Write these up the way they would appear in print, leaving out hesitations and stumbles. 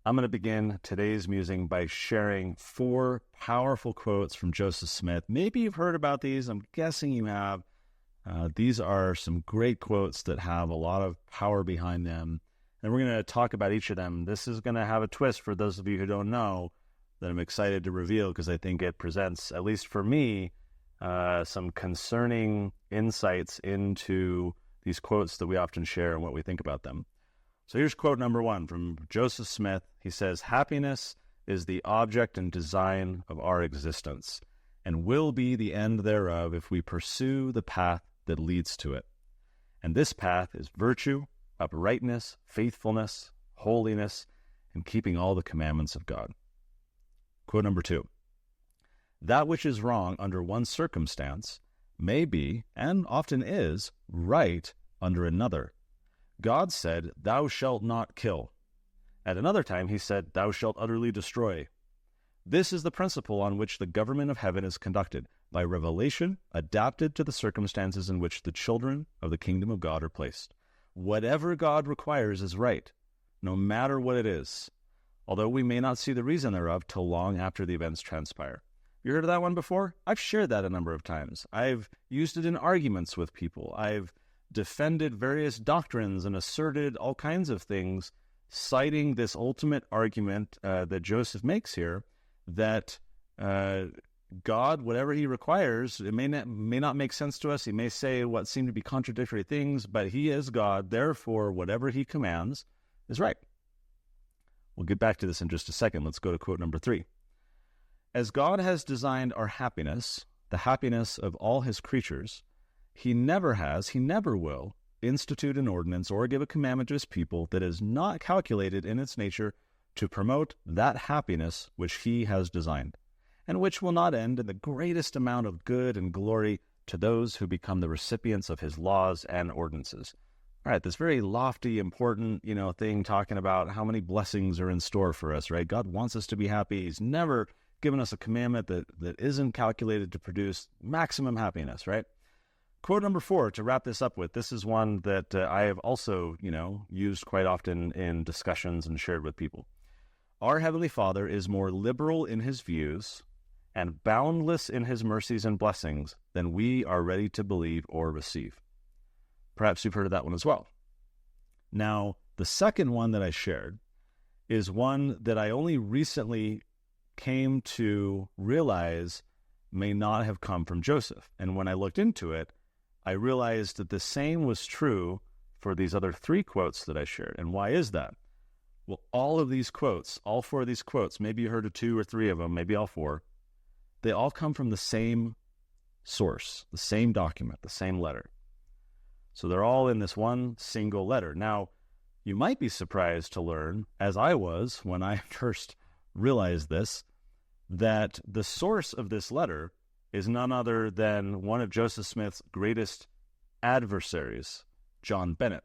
I'm going to begin today's musing by sharing 4 powerful quotes from Joseph Smith. Maybe you've heard about these. I'm guessing you have. These are some great quotes that have a lot of power behind them. And we're going to talk about each of them. This is going to have a twist for those of you who don't know that I'm excited to reveal because I think it presents, at least for me, some concerning insights into these quotes that we often share and what we think about them. So here's quote number 1 from Joseph Smith. He says, "Happiness is the object and design of our existence, and will be the end thereof if we pursue the path that leads to it. And this path is virtue, uprightness, faithfulness, holiness, and keeping all the commandments of God." Quote number 2. "That which is wrong under one circumstance may be, and often is, right under another. God said, 'Thou shalt not kill.' At another time he said, 'Thou shalt utterly destroy.' This is the principle on which the government of heaven is conducted, by revelation adapted to the circumstances in which the children of the kingdom of God are placed. Whatever God requires is right, no matter what it is, although we may not see the reason thereof till long after the events transpire." You heard of that one before? I've shared that a number of times. I've used it in arguments with people. I've defended various doctrines and asserted all kinds of things, citing this ultimate argument that Joseph makes here, that God, whatever he requires, it may not make sense to us. He may say what seem to be contradictory things, but he is God. Therefore, whatever he commands is right. We'll get back to this in just a second. Let's go to quote number 3. "As God has designed our happiness, the happiness of all his creatures, he never has, he never will, institute an ordinance or give a commandment to his people that is not calculated in its nature to promote that happiness which he has designed, and which will not end in the greatest amount of good and glory to those who become the recipients of his laws and ordinances." All right, this very lofty, important, thing talking about how many blessings are in store for us, right? God wants us to be happy. He's never given us a commandment that isn't calculated to produce maximum happiness, right? Quote number 4, to wrap this up with, this is one that I have also, used quite often in discussions and shared with people. "Our Heavenly Father is more liberal in his views and boundless in his mercies and blessings than we are ready to believe or receive." Perhaps you've heard of that one as well. Now, the second one that I shared is one that I only recently came to realize may not have come from Joseph. And when I looked into it, I realized that the same was true for these other 3 quotes that I shared. And why is that? Well, all of these quotes, all 4 of these quotes, maybe you heard of 2 or 3 of them, maybe all 4, they all come from the same source, the same document, the same letter. So they're all in this one single letter. Now, you might be surprised to learn, as I was when I first realized this, that the source of this letter is none other than one of Joseph Smith's greatest adversaries, John Bennett.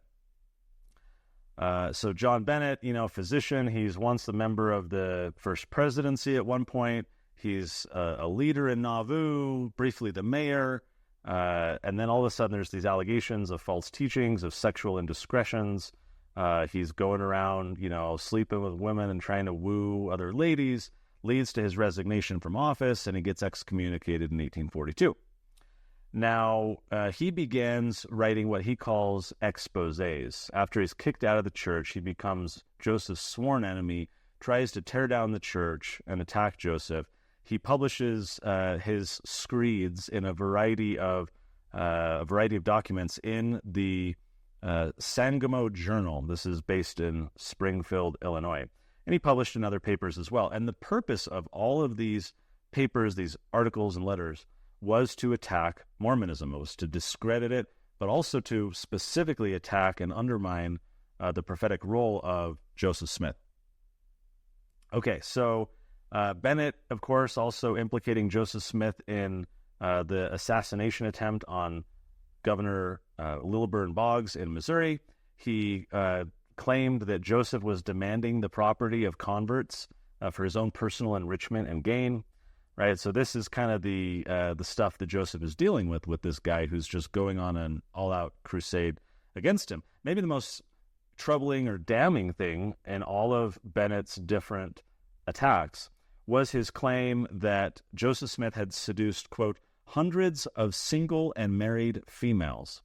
So John Bennett, physician, he's once the member of the first presidency at one point. He's a leader in Nauvoo, briefly the mayor. And then all of a sudden there's these allegations of false teachings, of sexual indiscretions. He's going around, sleeping with women and trying to woo other ladies, leads to his resignation from office, and he gets excommunicated in 1842. Now, he begins writing what he calls exposés. After he's kicked out of the church, he becomes Joseph's sworn enemy, tries to tear down the church and attack Joseph. He publishes his screeds in a variety of documents in the Sangamo Journal. This is based in Springfield, Illinois. And he published in other papers as well. And the purpose of all of these papers, these articles and letters, was to attack Mormonism. It was to discredit it, but also to specifically attack and undermine the prophetic role of Joseph Smith. Okay, so Bennett, of course, also implicating Joseph Smith in the assassination attempt on Governor Lilburn Boggs in Missouri. He claimed that Joseph was demanding the property of converts for his own personal enrichment and gain. Right, so this is kind of the stuff that Joseph is dealing with this guy who's just going on an all-out crusade against him. Maybe the most troubling or damning thing in all of Bennett's different attacks was his claim that Joseph Smith had seduced, quote, hundreds of single and married females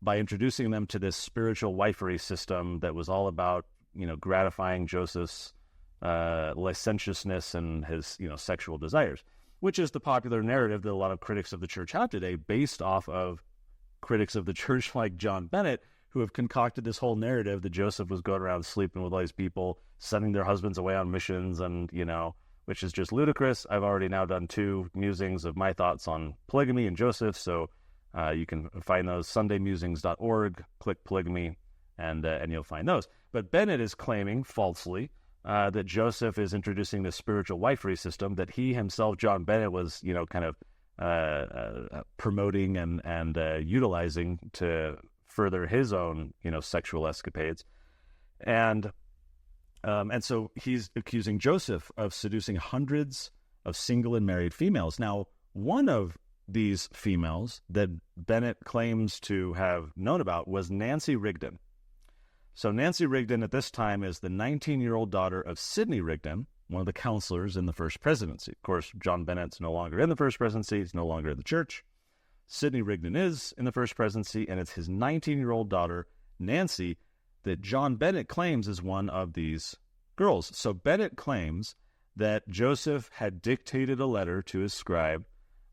by introducing them to this spiritual wifery system that was all about, gratifying Joseph's licentiousness and his, sexual desires, which is the popular narrative that a lot of critics of the church have today, based off of critics of the church like John Bennett, who have concocted this whole narrative that Joseph was going around sleeping with all these people, sending their husbands away on missions, and, which is just ludicrous. I've already now done 2 musings of my thoughts on polygamy and Joseph, so you can find those, sundaymusings.org, click polygamy, and you'll find those. But Bennett is claiming, falsely, that Joseph is introducing this spiritual wifery system that he himself, John Bennett, was, kind of promoting and utilizing to further his own, sexual escapades. And so he's accusing Joseph of seducing hundreds of single and married females. Now, one of these females that Bennett claims to have known about was Nancy Rigdon. So Nancy Rigdon at this time is the 19-year-old daughter of Sidney Rigdon, one of the counselors in the first presidency. Of course, John Bennett's no longer in the first presidency. He's no longer in the church. Sidney Rigdon is in the first presidency, and it's his 19-year-old daughter, Nancy, that John Bennett claims is one of these girls. So Bennett claims that Joseph had dictated a letter to his scribe,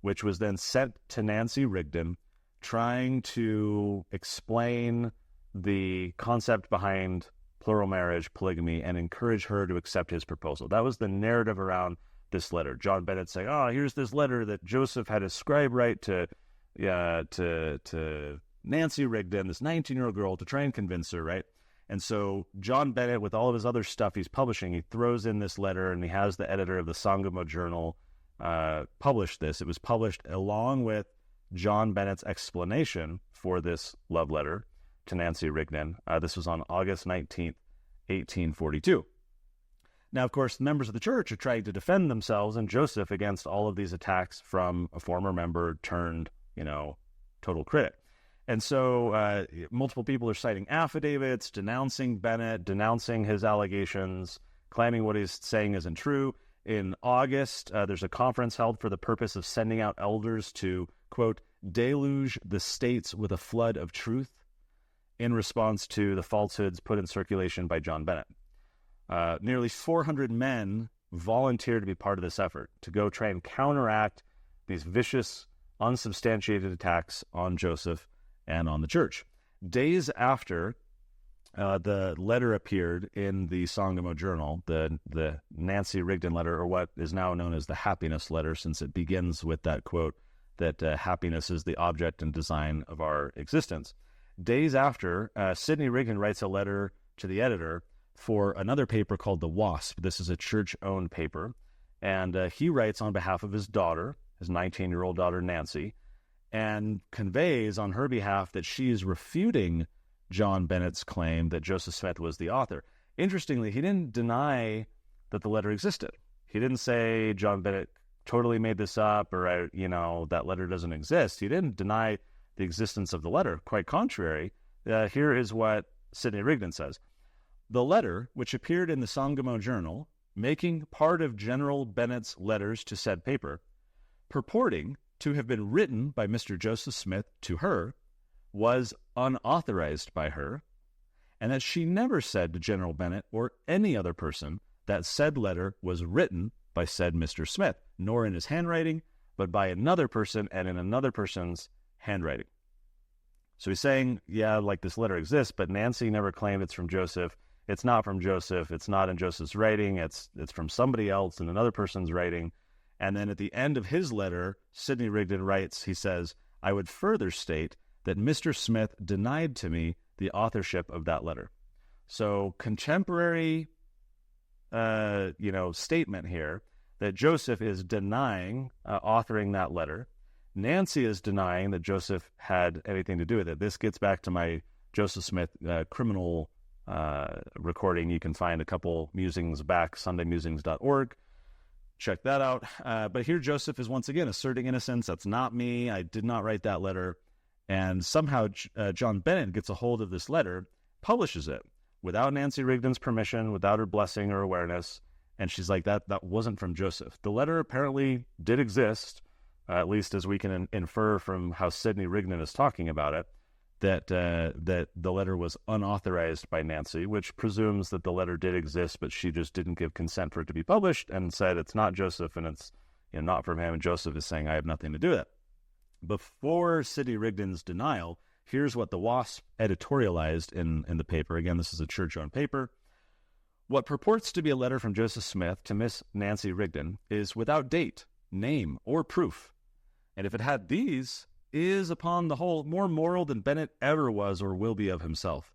which was then sent to Nancy Rigdon, trying to explain the concept behind plural marriage, polygamy, and encourage her to accept his proposal. That was the narrative around this letter. John Bennett saying, here's this letter that Joseph had his scribe write to Nancy Rigdon, this 19-year-old girl, to try and convince her, right? And so John Bennett, with all of his other stuff he's publishing, he throws in this letter, and he has the editor of the Sangamo Journal publish this. It was published along with John Bennett's explanation for this love letter to Nancy Rigdon. This was on August 19th, 1842. Now, of course, members of the church are trying to defend themselves and Joseph against all of these attacks from a former member turned, total critic. And so multiple people are citing affidavits, denouncing Bennett, denouncing his allegations, claiming what he's saying isn't true. In August, there's a conference held for the purpose of sending out elders to, quote, deluge the states with a flood of truth in response to the falsehoods put in circulation by John Bennett. Nearly 400 men volunteered to be part of this effort, to go try and counteract these vicious, unsubstantiated attacks on Joseph and on the church. Days after the letter appeared in the Sangamo Journal, the Nancy Rigdon letter, or what is now known as the happiness letter, since it begins with that quote that happiness is the object and design of our existence. Days after, Sidney Rigdon writes a letter to the editor for another paper called The Wasp. This is a church-owned paper, and he writes on behalf of his daughter, his 19-year-old daughter Nancy, and conveys on her behalf that she is refuting John Bennett's claim that Joseph Smith was the author. Interestingly, he didn't deny that the letter existed. He didn't say John Bennett totally made this up, or, that letter doesn't exist. He didn't deny the existence of the letter. Quite contrary, here is what Sidney Rigdon says. The letter, which appeared in the Sangamo Journal, making part of General Bennett's letters to said paper, purporting to have been written by Mr. Joseph Smith to her, was unauthorized by her, and that she never said to General Bennett or any other person that said letter was written by said Mr. Smith, nor in his handwriting, but by another person and in another person's handwriting. So he's saying, this letter exists, but Nancy never claimed it's from Joseph. It's not from Joseph. It's not in Joseph's writing. It's from somebody else in another person's writing. And then at the end of his letter, Sidney Rigdon writes, he says, I would further state that Mr. Smith denied to me the authorship of that letter. So contemporary, statement here that Joseph is denying authoring that letter. Nancy is denying that Joseph had anything to do with it. This gets back to my Joseph Smith criminal recording. You can find a couple musings back, sundaymusings.org. Check that out. But here Joseph is once again asserting innocence. That's not me. I did not write that letter. And somehow John Bennett gets a hold of this letter, publishes it. without Nancy Rigdon's permission, without her blessing or awareness. And she's like, that wasn't from Joseph. The letter apparently did exist, at least as we can infer from how Sidney Rigdon is talking about it, that the letter was unauthorized by Nancy, which presumes that the letter did exist, but she just didn't give consent for it to be published and said it's not Joseph and it's not from him. And Joseph is saying, I have nothing to do with it. Before Sidney Rigdon's denial, here's what the WASP editorialized in the paper. Again, this is a church-owned paper. What purports to be a letter from Joseph Smith to Miss Nancy Rigdon is without date, name, or proof. And if it had these, is upon the whole more moral than Bennett ever was or will be of himself.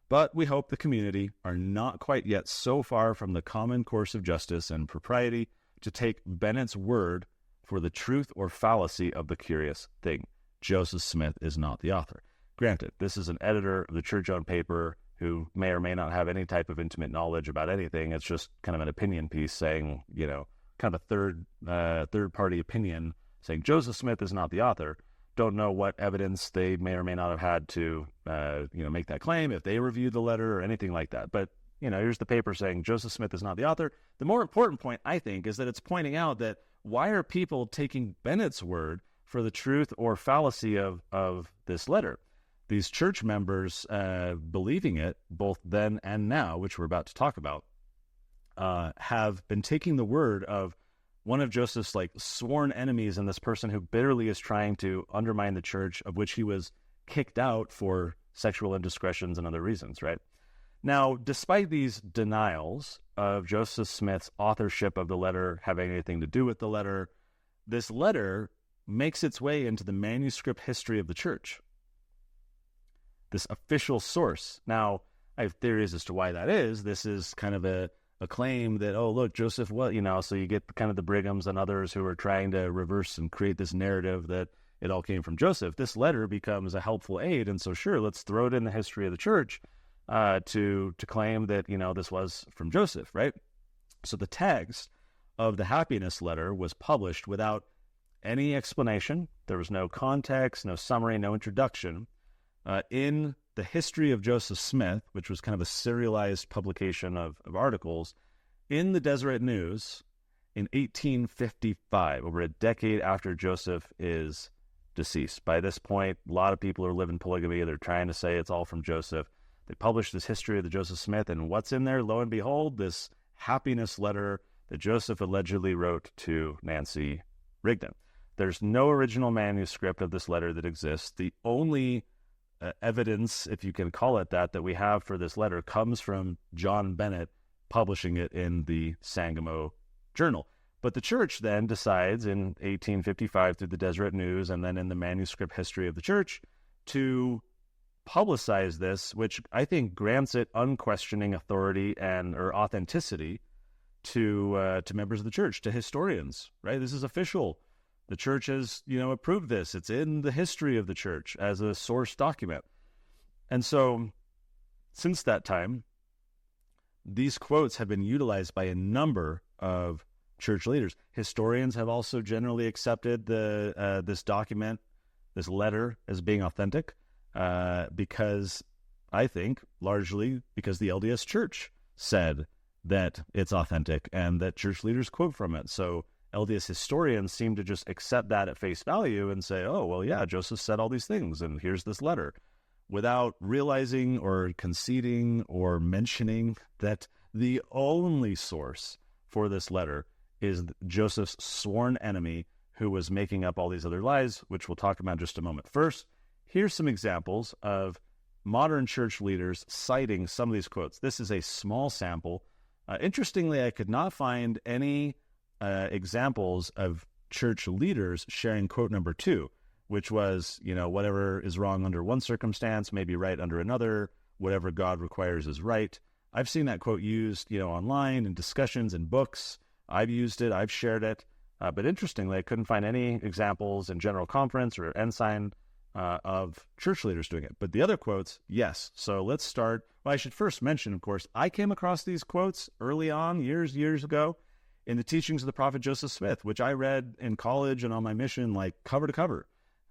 But we hope the community are not quite yet so far from the common course of justice and propriety to take Bennett's word for the truth or fallacy of the curious thing. Joseph Smith is not the author. Granted, this is an editor of the church-owned paper who may or may not have any type of intimate knowledge about anything. It's just kind of an opinion piece saying, kind of a third-party opinion saying Joseph Smith is not the author. Don't know what evidence they may or may not have had to, make that claim, if they reviewed the letter or anything like that. But, here's the paper saying Joseph Smith is not the author. The more important point, I think, is that it's pointing out that why are people taking Bennett's word for the truth or fallacy of this letter? These church members believing it, both then and now, which we're about to talk about, have been taking the word of one of Joseph's sworn enemies and this person who bitterly is trying to undermine the church, of which he was kicked out for sexual indiscretions and other reasons, right? Now, despite these denials of Joseph Smith's authorship of the letter having anything to do with the letter, this letter makes its way into the manuscript history of the church. This official source. Now, I have theories as to why that is. This is kind of a claim that, oh, look, Joseph, so you get kind of the Brighams and others who are trying to reverse and create this narrative that it all came from Joseph. This letter becomes a helpful aid, and so sure, let's throw it in the history of the church to claim that, this was from Joseph, right? So the text of the happiness letter was published without any explanation. There was no context, no summary, no introduction. In the history of Joseph Smith, which was kind of a serialized publication of articles, in the Deseret News in 1855, over a decade after Joseph is deceased. By this point, a lot of people are living polygamy. They're trying to say it's all from Joseph. They published this history of the Joseph Smith, and what's in there? Lo and behold, this happiness letter that Joseph allegedly wrote to Nancy Rigdon. There's no original manuscript of this letter that exists. The only evidence, if you can call it that we have for this letter comes from John Bennett publishing it in the Sangamo Journal. But the church then decides in 1855 through the Deseret News and then in the manuscript history of the church to publicize this, which I think grants it unquestioning authority or authenticity to members of the church, to historians, right? This is official. The church has, approved this. It's in the history of the church as a source document. And so, since that time, these quotes have been utilized by a number of church leaders. Historians have also generally accepted this document, this letter, as being authentic, because I think, largely because the LDS Church said that it's authentic and that church leaders quote from it. So, LDS historians seem to just accept that at face value and say, oh, well, yeah, Joseph said all these things, and here's this letter, without realizing or conceding or mentioning that the only source for this letter is Joseph's sworn enemy who was making up all these other lies, which we'll talk about in just a moment. First, here's some examples of modern church leaders citing some of these quotes. This is a small sample. Interestingly, I could not find any examples of church leaders sharing quote number 2, which was, whatever is wrong under one circumstance may be right under another. Whatever God requires is right. I've seen that quote used, online in discussions and books. I've used it. I've shared it. But interestingly, I couldn't find any examples in General Conference or Ensign of church leaders doing it. But the other quotes, yes. So let's start. Well, I should first mention, of course, I came across these quotes early on, years ago, in the teachings of the prophet Joseph Smith, which I read in college and on my mission, cover to cover,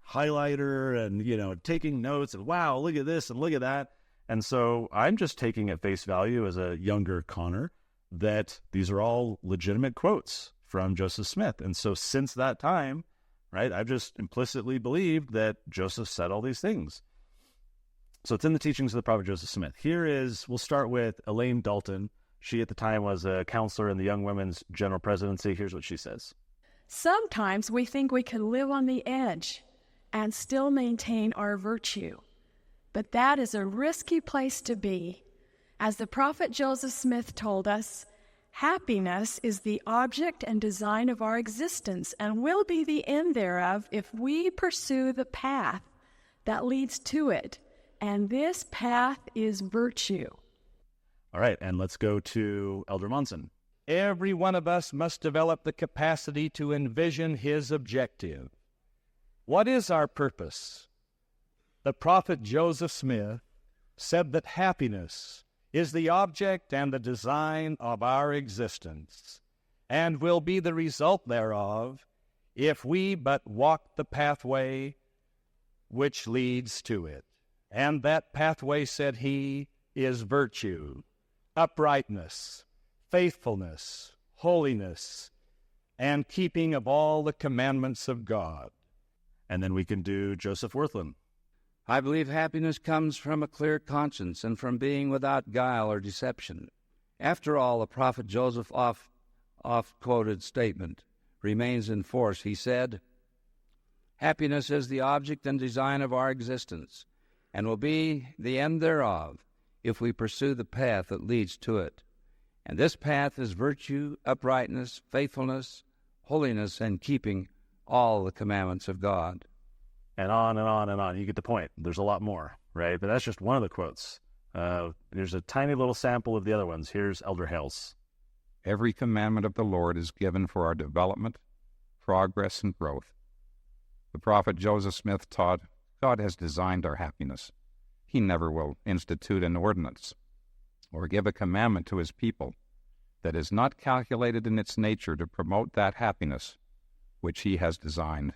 highlighter and, taking notes and wow, look at this and look at that. And so I'm just taking at face value as a younger Connor that these are all legitimate quotes from Joseph Smith. And so since that time, right, I've just implicitly believed that Joseph said all these things. So it's in the teachings of the prophet Joseph Smith. We'll start with Elaine Dalton. She at the time was a counselor in the Young Women's General Presidency. Here's what she says. Sometimes we think we can live on the edge and still maintain our virtue. But that is a risky place to be. As the prophet Joseph Smith told us, happiness is the object and design of our existence and will be the end thereof if we pursue the path that leads to it. And this path is virtue. All right, and let's go to Elder Monson. Every one of us must develop the capacity to envision his objective. What is our purpose? The prophet Joseph Smith said that happiness is the object and the design of our existence, and will be the result thereof if we but walk the pathway which leads to it. And that pathway, said he, is virtue, uprightness, faithfulness, holiness, and keeping of all the commandments of God. And then we can do Joseph Wirthlin. I believe happiness comes from a clear conscience and from being without guile or deception. After all, the prophet Joseph oft-quoted statement remains in force. He said, happiness is the object and design of our existence, and will be the end thereof if we pursue the path that leads to it. And this path is virtue, uprightness, faithfulness, holiness, and keeping all the commandments of God. And on and on and on. You get the point. There's a lot more, right? But that's just one of the quotes. There's a tiny little sample of the other ones. Here's Elder Hales. Every commandment of the Lord is given for our development, progress, and growth. The prophet Joseph Smith taught, God has designed our happiness. He never will institute an ordinance or give a commandment to his people that is not calculated in its nature to promote that happiness which he has designed.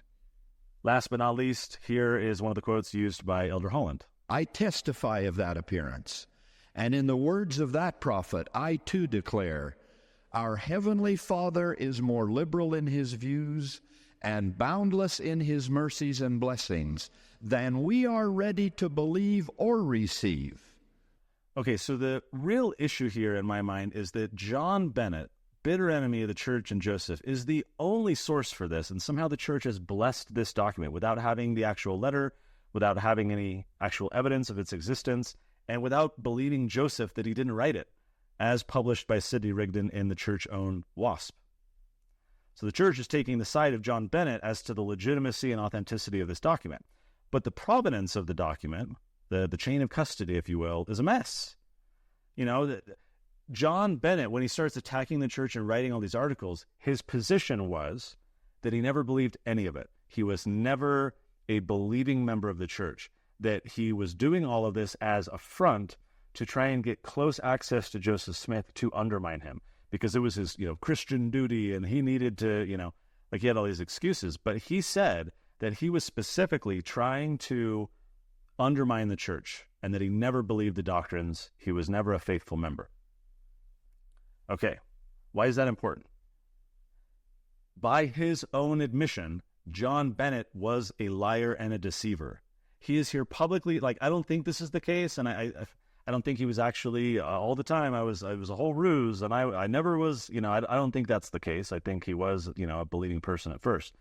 Last but not least, here is one of the quotes used by Elder Holland. I testify of that appearance, and in the words of that prophet, I too declare, our Heavenly Father is more liberal in his views and boundless in his mercies and blessings than we are ready to believe or receive. Okay, so the real issue here in my mind is that John Bennett, bitter enemy of the church and Joseph, is the only source for this, and somehow the church has blessed this document without having the actual letter, without having any actual evidence of its existence, and without believing Joseph that he didn't write it, as published by Sidney Rigdon in the church-owned WASP. So the church is taking the side of John Bennett as to the legitimacy and authenticity of this document. But the provenance of the document, the chain of custody, if you will, is a mess. You know, John Bennett, when he starts attacking the church and writing all these articles, his position was that he never believed any of it. He was never a believing member of the church, that he was doing all of this as a front to try and get close access to Joseph Smith to undermine him, because it was his, Christian duty, and he needed to, he had all these excuses. But he said that he was specifically trying to undermine the church and that he never believed the doctrines. He was never a faithful member. Okay, why is that important? By his own admission, John Bennett was a liar and a deceiver. He is here publicly, I don't think this is the case, and I don't think he was actually all the time. It was a whole ruse, and I never was, I don't think that's the case. I think he was, a believing person at first.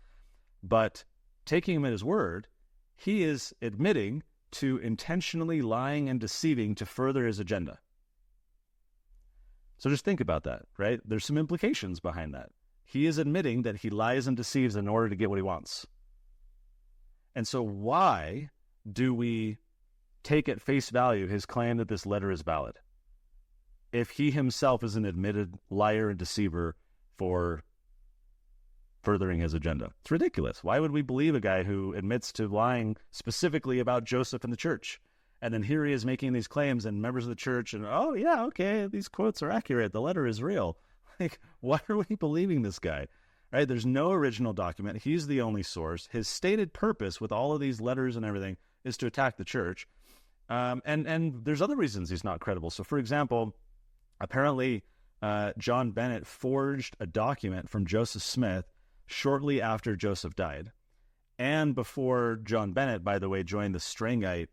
But taking him at his word, he is admitting to intentionally lying and deceiving to further his agenda. So just think about that, right? There's some implications behind that. He is admitting that he lies and deceives in order to get what he wants. And so why do we take at face value his claim that this letter is valid if he himself is an admitted liar and deceiver for furthering his agenda? It's ridiculous. Why would we believe a guy who admits to lying specifically about Joseph and the church? And then here he is making these claims, and members of the church, and oh yeah, okay, these quotes are accurate. The letter is real. Why are we believing this guy? Right? There's no original document. He's the only source. His stated purpose with all of these letters and everything is to attack the church. And there's other reasons he's not credible. So, for example, apparently John Bennett forged a document from Joseph Smith shortly after Joseph died. And before John Bennett, by the way, joined the Strangite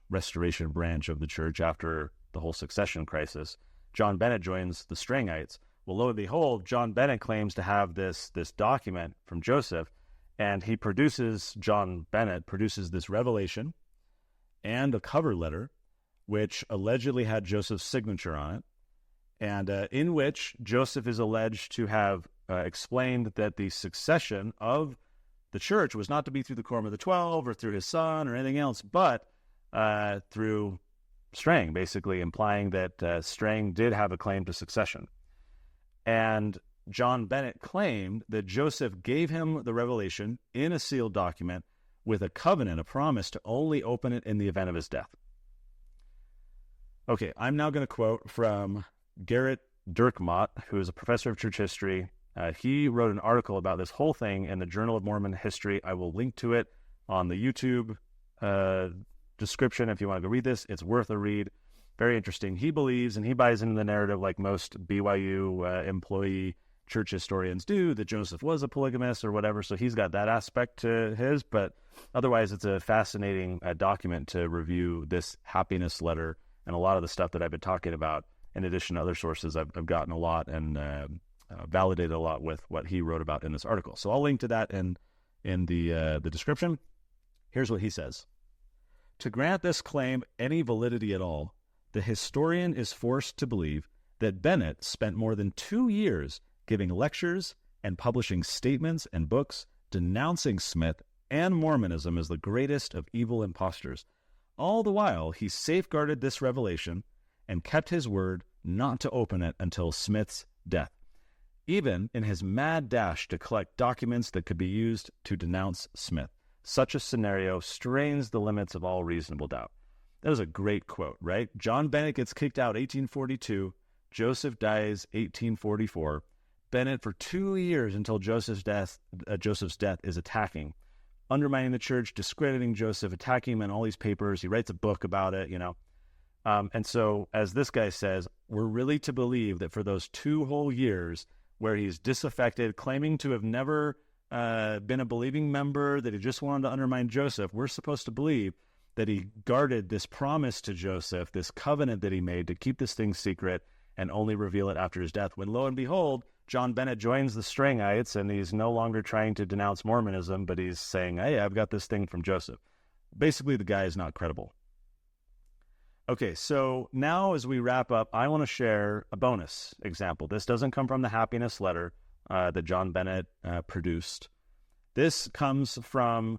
restoration branch of the church after the whole succession crisis, John Bennett joins the Strangites. Well, lo and behold, John Bennett claims to have this document from Joseph, and John Bennett produces this revelation and a cover letter, which allegedly had Joseph's signature on it, and in which Joseph is alleged to have explained that the succession of the church was not to be through the Quorum of the 12 or through his son or anything else, but through Strang, basically implying that Strang did have a claim to succession. And John Bennett claimed that Joseph gave him the revelation in a sealed document with a covenant, a promise to only open it in the event of his death. Okay, I'm now going to quote from Gerrit Dirkmaat, who is a professor of church history. He wrote an article about this whole thing in the Journal of Mormon History. I will link to it on the YouTube description if you want to go read this. It's worth a read. Very interesting. He believes, and he buys into the narrative like most BYU employee church historians do, that Joseph was a polygamist or whatever, so he's got that aspect to his, but otherwise it's a fascinating document to review this happiness letter and a lot of the stuff that I've been talking about. In addition to other sources, I've gotten a lot and validated a lot with what he wrote about in this article. So I'll link to that in the description. Here's what he says. To grant this claim any validity at all, the historian is forced to believe that Bennett spent more than 2 years giving lectures and publishing statements and books denouncing Smith and Mormonism as the greatest of evil impostors. All the while, he safeguarded this revelation and kept his word not to open it until Smith's death, even in his mad dash to collect documents that could be used to denounce Smith. Such a scenario strains the limits of all reasonable doubt. That was a great quote, right? John Bennett gets kicked out 1842. Joseph dies 1844. Bennett, for 2 years until Joseph's death is attacking, undermining the church, discrediting Joseph, attacking him in all these papers. He writes a book about it, And so, as this guy says, we're really to believe that for those 2 whole years where he's disaffected, claiming to have never been a believing member, that he just wanted to undermine Joseph, we're supposed to believe that he guarded this promise to Joseph, this covenant that he made to keep this thing secret and only reveal it after his death. When lo and behold, John Bennett joins the Strangites, and he's no longer trying to denounce Mormonism, but he's saying, hey, I've got this thing from Joseph. Basically, the guy is not credible. Okay, so now as we wrap up, I want to share a bonus example. This doesn't come from the happiness letter that John Bennett produced. This comes from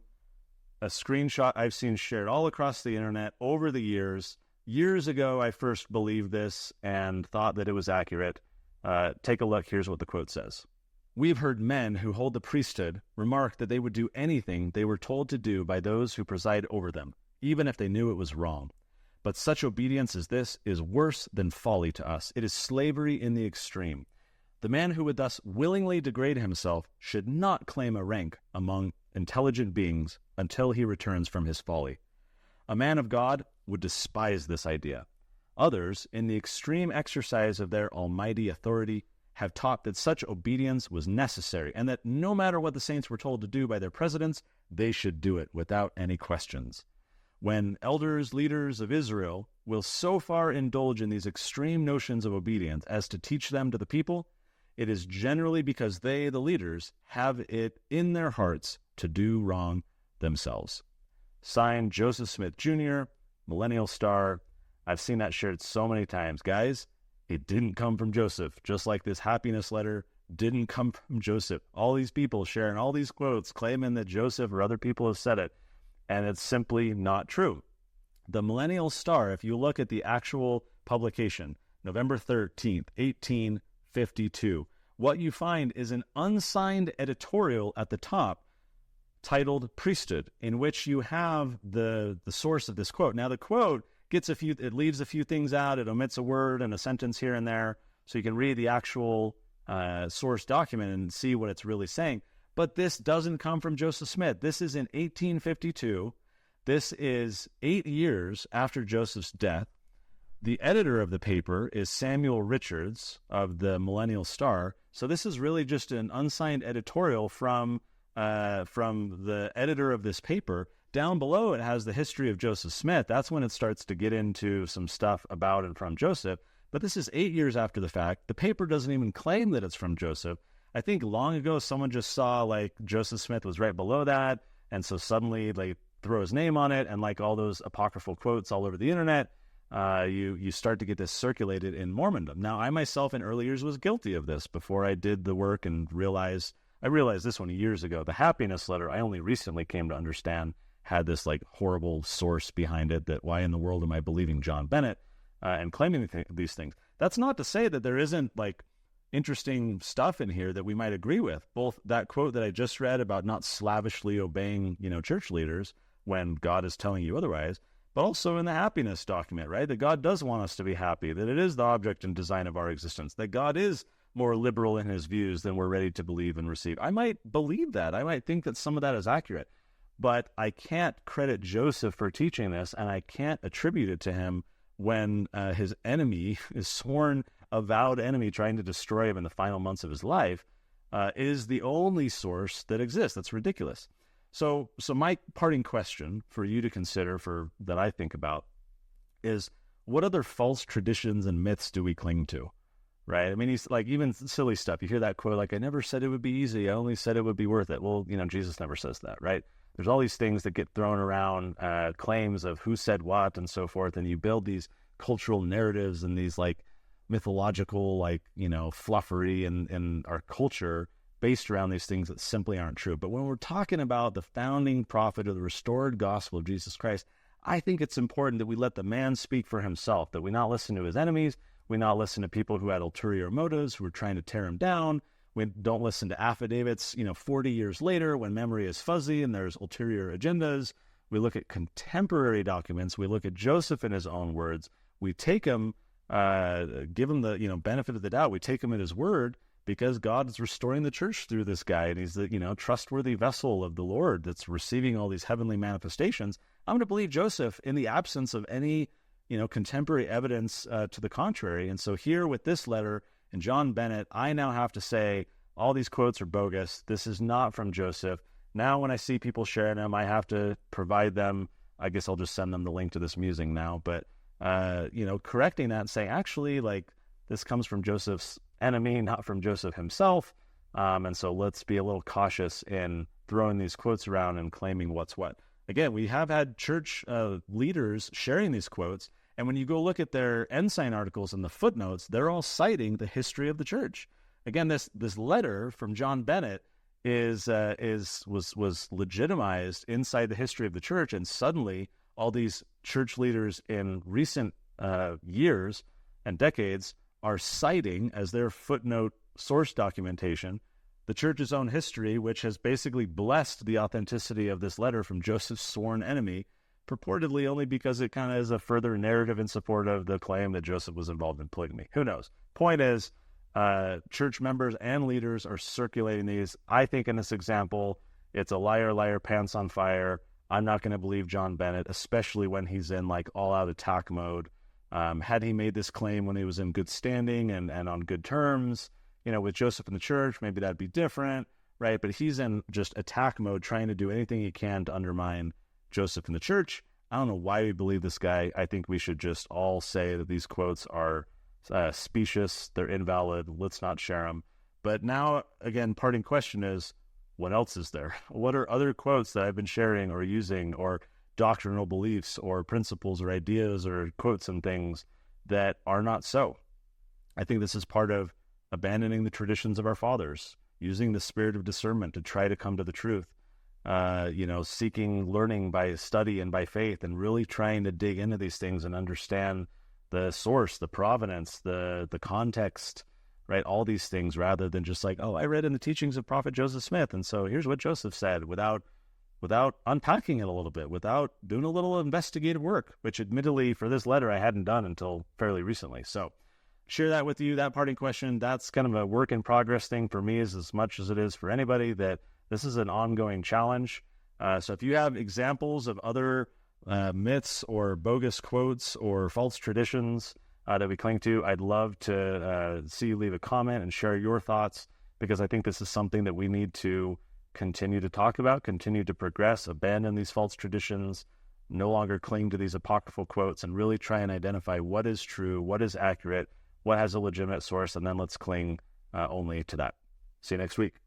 a screenshot I've seen shared all across the internet over the years. Years ago, I first believed this and thought that it was accurate. Take a look. Here's what the quote says. We've heard men who hold the priesthood remark that they would do anything they were told to do by those who preside over them, even if they knew it was wrong. But such obedience as this is worse than folly to us. It is slavery in the extreme. The man who would thus willingly degrade himself should not claim a rank among intelligent beings until he returns from his folly. A man of God would despise this idea. Others, in the extreme exercise of their almighty authority, have taught that such obedience was necessary, and that no matter what the saints were told to do by their presidents, they should do it without any questions. When elders, leaders of Israel will so far indulge in these extreme notions of obedience as to teach them to the people, it is generally because they, the leaders, have it in their hearts to do wrong themselves. Signed, Joseph Smith Jr., Millennial Star. I've seen that shared so many times. Guys, it didn't come from Joseph, just like this happiness letter didn't come from Joseph. All these people sharing all these quotes, claiming that Joseph or other people have said it, and it's simply not true. The Millennial Star, if you look at the actual publication, November 13th, 1852, what you find is an unsigned editorial at the top titled Priesthood, in which you have the source of this quote. Now, the quote it leaves a few things out. It omits a word and a sentence here and there, so you can read the actual source document and see what it's really saying. But this doesn't come from Joseph Smith. This is in 1852. This is 8 years after Joseph's death. The editor of the paper is Samuel Richards of the Millennial Star. So this is really just an unsigned editorial from the editor of this paper. Down below, it has the history of Joseph Smith. That's when it starts to get into some stuff about and from Joseph. But this is 8 years after the fact. The paper doesn't even claim that it's from Joseph. I think long ago, someone just saw like Joseph Smith was right below that. And so suddenly they throw his name on it. And like all those apocryphal quotes all over the internet, you start to get this circulated in Mormondom. Now, I myself in early years was guilty of this before I did the work and I realized this one years ago. The happiness letter, I only recently came to understand, had this like horrible source behind it, that why in the world am I believing John Bennett and claiming these things? That's not to say that there isn't like interesting stuff in here that we might agree with. Both that quote that I just read about not slavishly obeying, church leaders when God is telling you otherwise, but also in the happiness document, right? That God does want us to be happy, that it is the object and design of our existence, that God is more liberal in his views than we're ready to believe and receive. I might believe that. I might think that some of that is accurate, but I can't credit Joseph for teaching this, and I can't attribute it to him when his enemy, his sworn avowed enemy trying to destroy him in the final months of his life, is the only source that exists. That's ridiculous. So my parting question for you to consider, that I think about, is what other false traditions and myths do we cling to, right? I mean, he's like, even silly stuff. You hear that quote, like, I never said it would be easy. I only said it would be worth it. Well, Jesus never says that, right? There's all these things that get thrown around, claims of who said what and so forth. And you build these cultural narratives and these like mythological, like, fluffery in our culture based around these things that simply aren't true. But when we're talking about the founding prophet of the restored gospel of Jesus Christ, I think it's important that we let the man speak for himself, that we not listen to his enemies, we not listen to people who had ulterior motives, who were trying to tear him down. We don't listen to affidavits, 40 years later when memory is fuzzy and there's ulterior agendas. We look at contemporary documents. We look at Joseph in his own words. We take him, give him the benefit of the doubt. We take him at his word, because God is restoring the church through this guy, and he's the trustworthy vessel of the Lord that's receiving all these heavenly manifestations. I'm going to believe Joseph in the absence of any contemporary evidence to the contrary. And so here with this letter and John Bennett, I now have to say all these quotes are bogus. This is not from Joseph. Now when I see people sharing them, I have to provide them. I guess I'll just send them the link to this musing now. But correcting that and saying, actually, like, this comes from Joseph's enemy, not from Joseph himself. And so let's be a little cautious in throwing these quotes around and claiming what's what. Again, we have had church leaders sharing these quotes, and when you go look at their ensign articles and the footnotes, they're all citing the history of the church. Again, this letter from John Bennett was legitimized inside the history of the church, and suddenly all these church leaders in recent years and decades are citing as their footnote source documentation the church's own history, which has basically blessed the authenticity of this letter from Joseph's sworn enemy, purportedly only because it kind of is a further narrative in support of the claim that Joseph was involved in polygamy. Who knows? Point is, church members and leaders are circulating these. I think in this example, it's a liar, liar, pants on fire. I'm not going to believe John Bennett, especially when he's in like all-out attack mode. Had he made this claim when he was in good standing and on good terms, with Joseph in the church, maybe that'd be different, right? But he's in just attack mode, trying to do anything he can to undermine Joseph in the church. I don't know why we believe this guy. I think we should just all say that these quotes are specious, they're invalid, let's not share them. But now, again, parting question is, what else is there? What are other quotes that I've been sharing or using, or doctrinal beliefs or principles or ideas or quotes and things that are not so? I think this is part of abandoning the traditions of our fathers, using the spirit of discernment to try to come to the truth, seeking learning by study and by faith, and really trying to dig into these things and understand the source, the provenance, the context, right? All these things, rather than just like, oh, I read in the teachings of Prophet Joseph Smith, and so here's what Joseph said, without unpacking it a little bit, without doing a little investigative work, which admittedly for this letter I hadn't done until fairly recently. So share that with you, that parting question. That's kind of a work in progress thing for me, as much as it is for anybody, that this is an ongoing challenge. So if you have examples of other myths or bogus quotes or false traditions that we cling to, I'd love to see you leave a comment and share your thoughts, because I think this is something that we need to continue to talk about, continue to progress, abandon these false traditions, no longer cling to these apocryphal quotes, and really try and identify what is true, what is accurate, what has a legitimate source, and then let's cling only to that. See you next week.